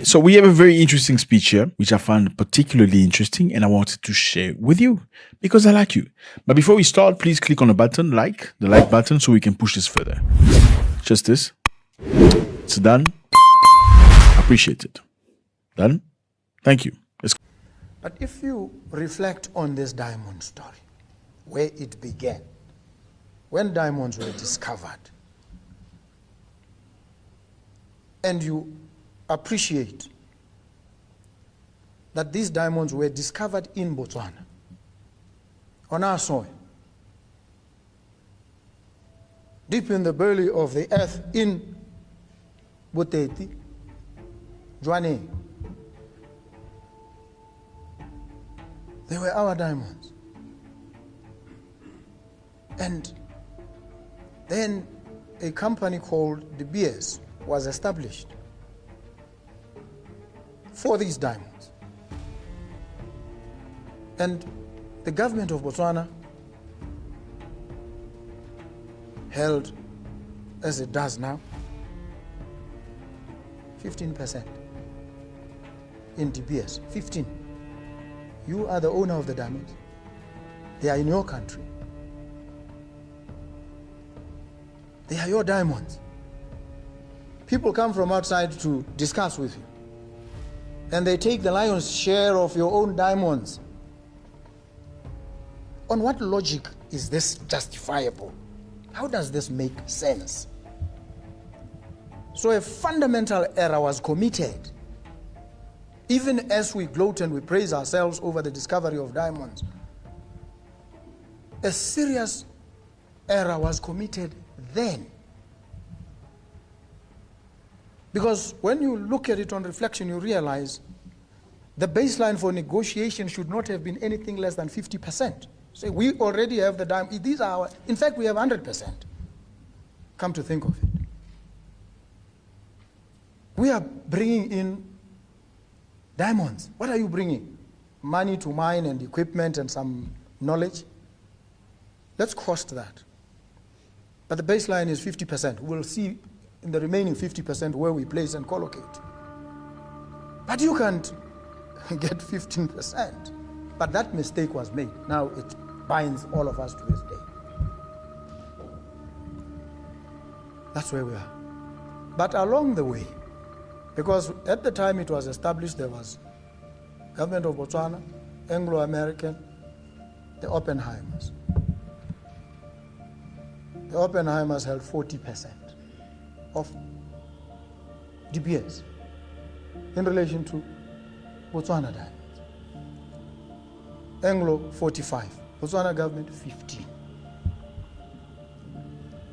So we have a very interesting speech here, which I found particularly interesting, and I wanted to share with you because I like you. But before we start, please click on the button, the like button, so we can push this further. Just this. It's done. Appreciate it. Done. Thank you. But if you reflect on this diamond story, where it began, when diamonds were discovered, and you appreciate that these diamonds were discovered in Botswana, on our soil, deep in the belly of the earth, in Boteti, Jwane. They were our diamonds. And then a company called De Beers was established for these diamonds. And the government of Botswana held, as it does now, 15% in De Beers. 15. You are the owner of the diamonds. They are in your country. They are your diamonds. People come from outside to discuss with you, and they take the lion's share of your own diamonds. On what logic is this justifiable? How does this make sense? So a fundamental error was committed. Even as we gloat and we praise ourselves over the discovery of diamonds, a serious error was committed then. Because when you look at it on reflection, you realize the baseline for negotiation should not have been anything less than 50%. Say, we already have the diamond. These are our, in fact, we have 100%. Come to think of it. We are bringing in diamonds. What are you bringing? Money to mine and equipment and some knowledge? Let's cost that. But the baseline is 50%. We'll see in the remaining 50% where we place and collocate. But you can't get 15%. But that mistake was made. Now it binds all of us to this day. That's where we are. But along the way, because at the time it was established, there was government of Botswana, Anglo-American, the Oppenheimers. The Oppenheimers held 40% of De Beers in relation to Botswana diamonds. Anglo 45, Botswana government 15.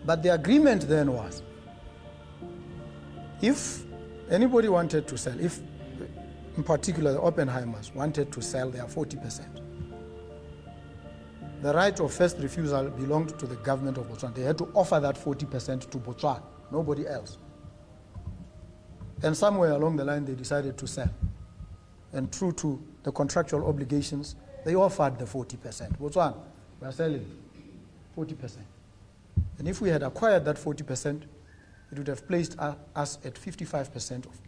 But the agreement then was, if anybody wanted to sell, if in particular the Oppenheimers wanted to sell their 40%, the right of first refusal belonged to the government of Botswana. They had to offer that 40% to Botswana, nobody else. And somewhere along the line they decided to sell. And true to the contractual obligations, they offered the 40%. Botswana, we are selling 40%. And if we had acquired that 40%, it would have placed us at 55% of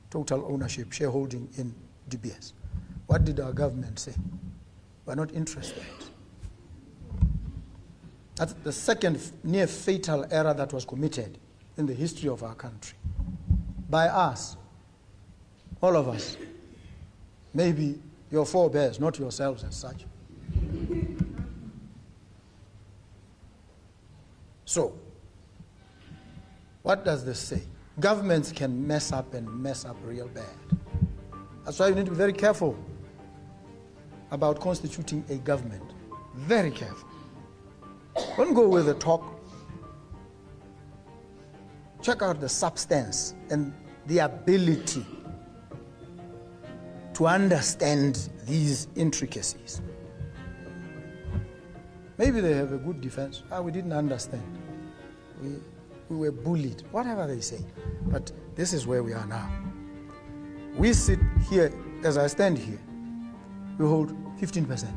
total ownership, shareholding in De Beers. What did our government say? We're not interested. That's the second near fatal error that was committed in the history of our country. By us, all of us. Maybe your forebears, not yourselves as such. So, what does this say? Governments can mess up and mess up real bad. That's why you need to be very careful about constituting a government. Very careful. Don't go with the talk. Check out the substance and the ability to understand these intricacies. Maybe they have a good defense. We didn't understand. We were bullied, whatever they say. But this is where we are now. We sit here, as I stand here, we hold 15%.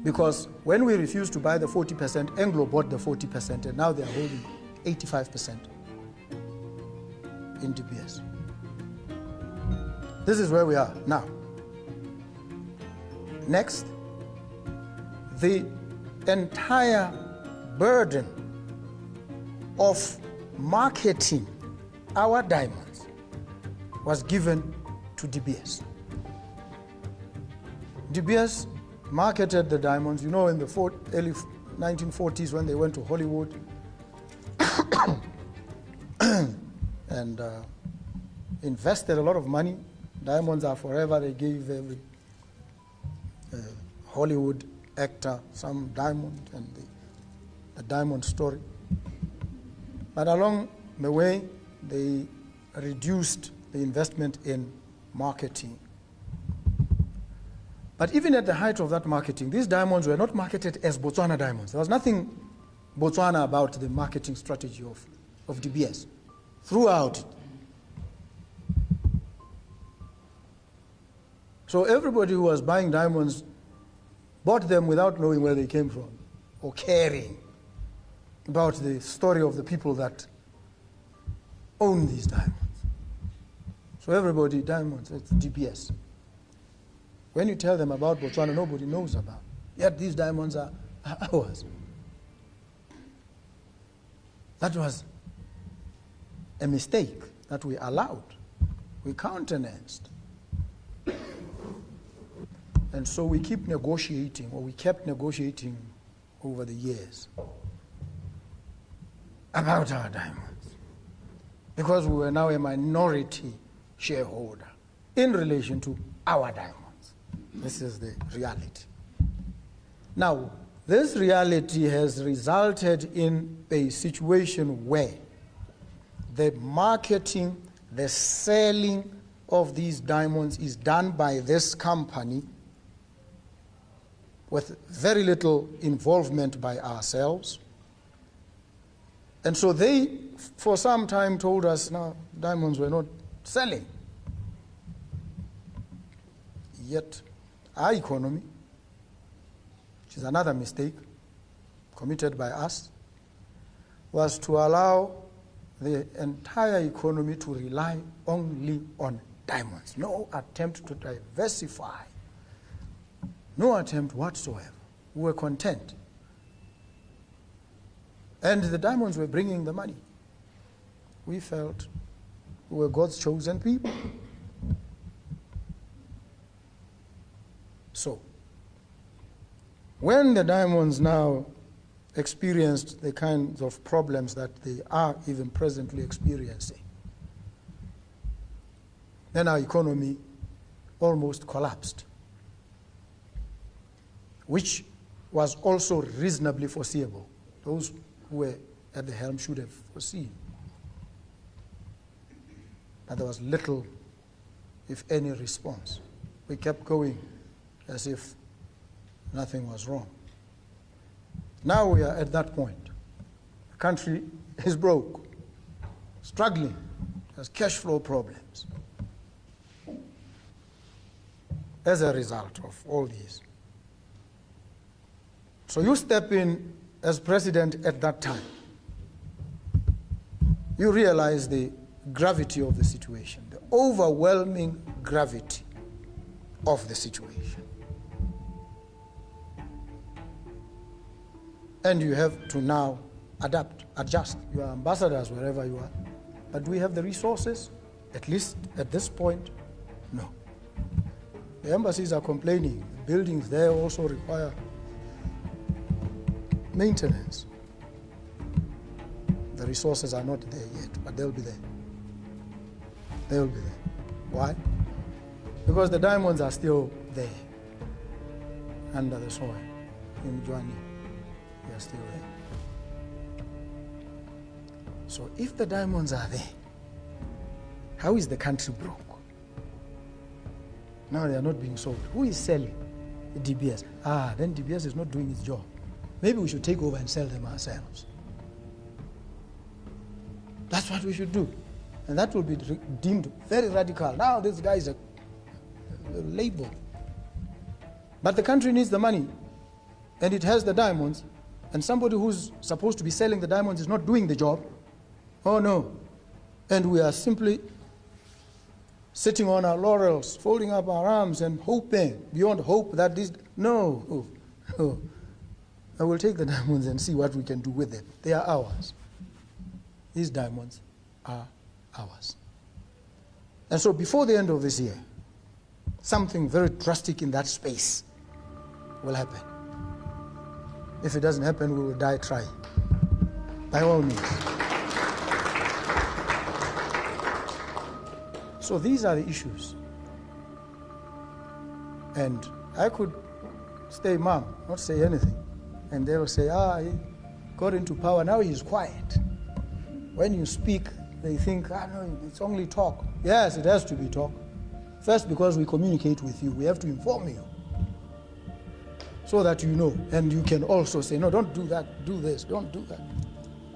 Because when we refused to buy the 40%, Anglo bought the 40%, and now they are holding 85% in De Beers. This is where we are now. Next, the entire burden of marketing our diamonds was given to DBS. DBS marketed the diamonds, in the early 1940s when they went to Hollywood and invested a lot of money. Diamonds are forever. They gave every Hollywood actor some diamond and the diamond story. But along the way, they reduced the investment in marketing. But even at the height of that marketing, these diamonds were not marketed as Botswana diamonds. There was nothing Botswana about the marketing strategy of DBS throughout it. So everybody who was buying diamonds bought them without knowing where they came from or caring about the story of the people that own these diamonds. So everybody, diamonds, it's DBS. When you tell them about Botswana, nobody knows about. Yet these diamonds are ours. That was a mistake that we allowed, we countenanced. And so we keep negotiating, or we kept negotiating over the years about our diamonds, because we were now a minority shareholder in relation to our diamonds. This is the reality. Now, this reality has resulted in a situation where the marketing, the selling of these diamonds is done by this company with very little involvement by ourselves. And so they, for some time, told us, no, diamonds were not selling. Yet, our economy, which is another mistake committed by us, was to allow the entire economy to rely only on diamonds. No attempt to diversify. No attempt whatsoever. We were content. And the diamonds were bringing the money. We felt we were God's chosen people. So, when the diamonds now experienced the kinds of problems that they are even presently experiencing, then our economy almost collapsed, which was also reasonably foreseeable. Those who were at the helm should have foreseen. But there was little, if any, response. We kept going as if nothing was wrong. Now we are at that point. The country is broke, struggling, has cash flow problems as a result of all these. So you step in as president at that time. You realize the gravity of the situation, the overwhelming gravity of the situation. And you have to now adapt, adjust. You are ambassadors wherever you are. But do we have the resources? At least at this point, no. The embassies are complaining. The buildings there also require maintenance. The resources are not there yet, but they'll be there. They'll be there. Why? Because the diamonds are still there, under the soil, in Joanne. They are still there. So if the diamonds are there, how is the country broke? Now they are not being sold. Who is selling? The DBS. Then DBS is not doing its job. Maybe we should take over and sell them ourselves. That's what we should do. And that will be deemed very radical. Now this guy is a label. But the country needs the money, and it has the diamonds, and somebody who's supposed to be selling the diamonds is not doing the job. Oh no. And we are simply sitting on our laurels, folding up our arms and hoping beyond hope that this, no. I will take the diamonds and see what we can do with them. They are ours. These diamonds are ours. And so before the end of this year, something very drastic in that space will happen. If it doesn't happen, we will die trying. By all means. So these are the issues. And I could stay mum, not say anything. And they will say, he got into power, now he's quiet. When you speak, they think, no, it's only talk. Yes, it has to be talk. First, because we communicate with you, we have to inform you. So that you know, and you can also say, no, don't do that, do this, don't do that.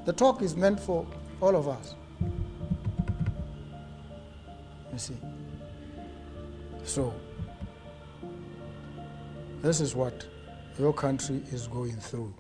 The talk is meant for all of us. You see. So, this is what your country is going through.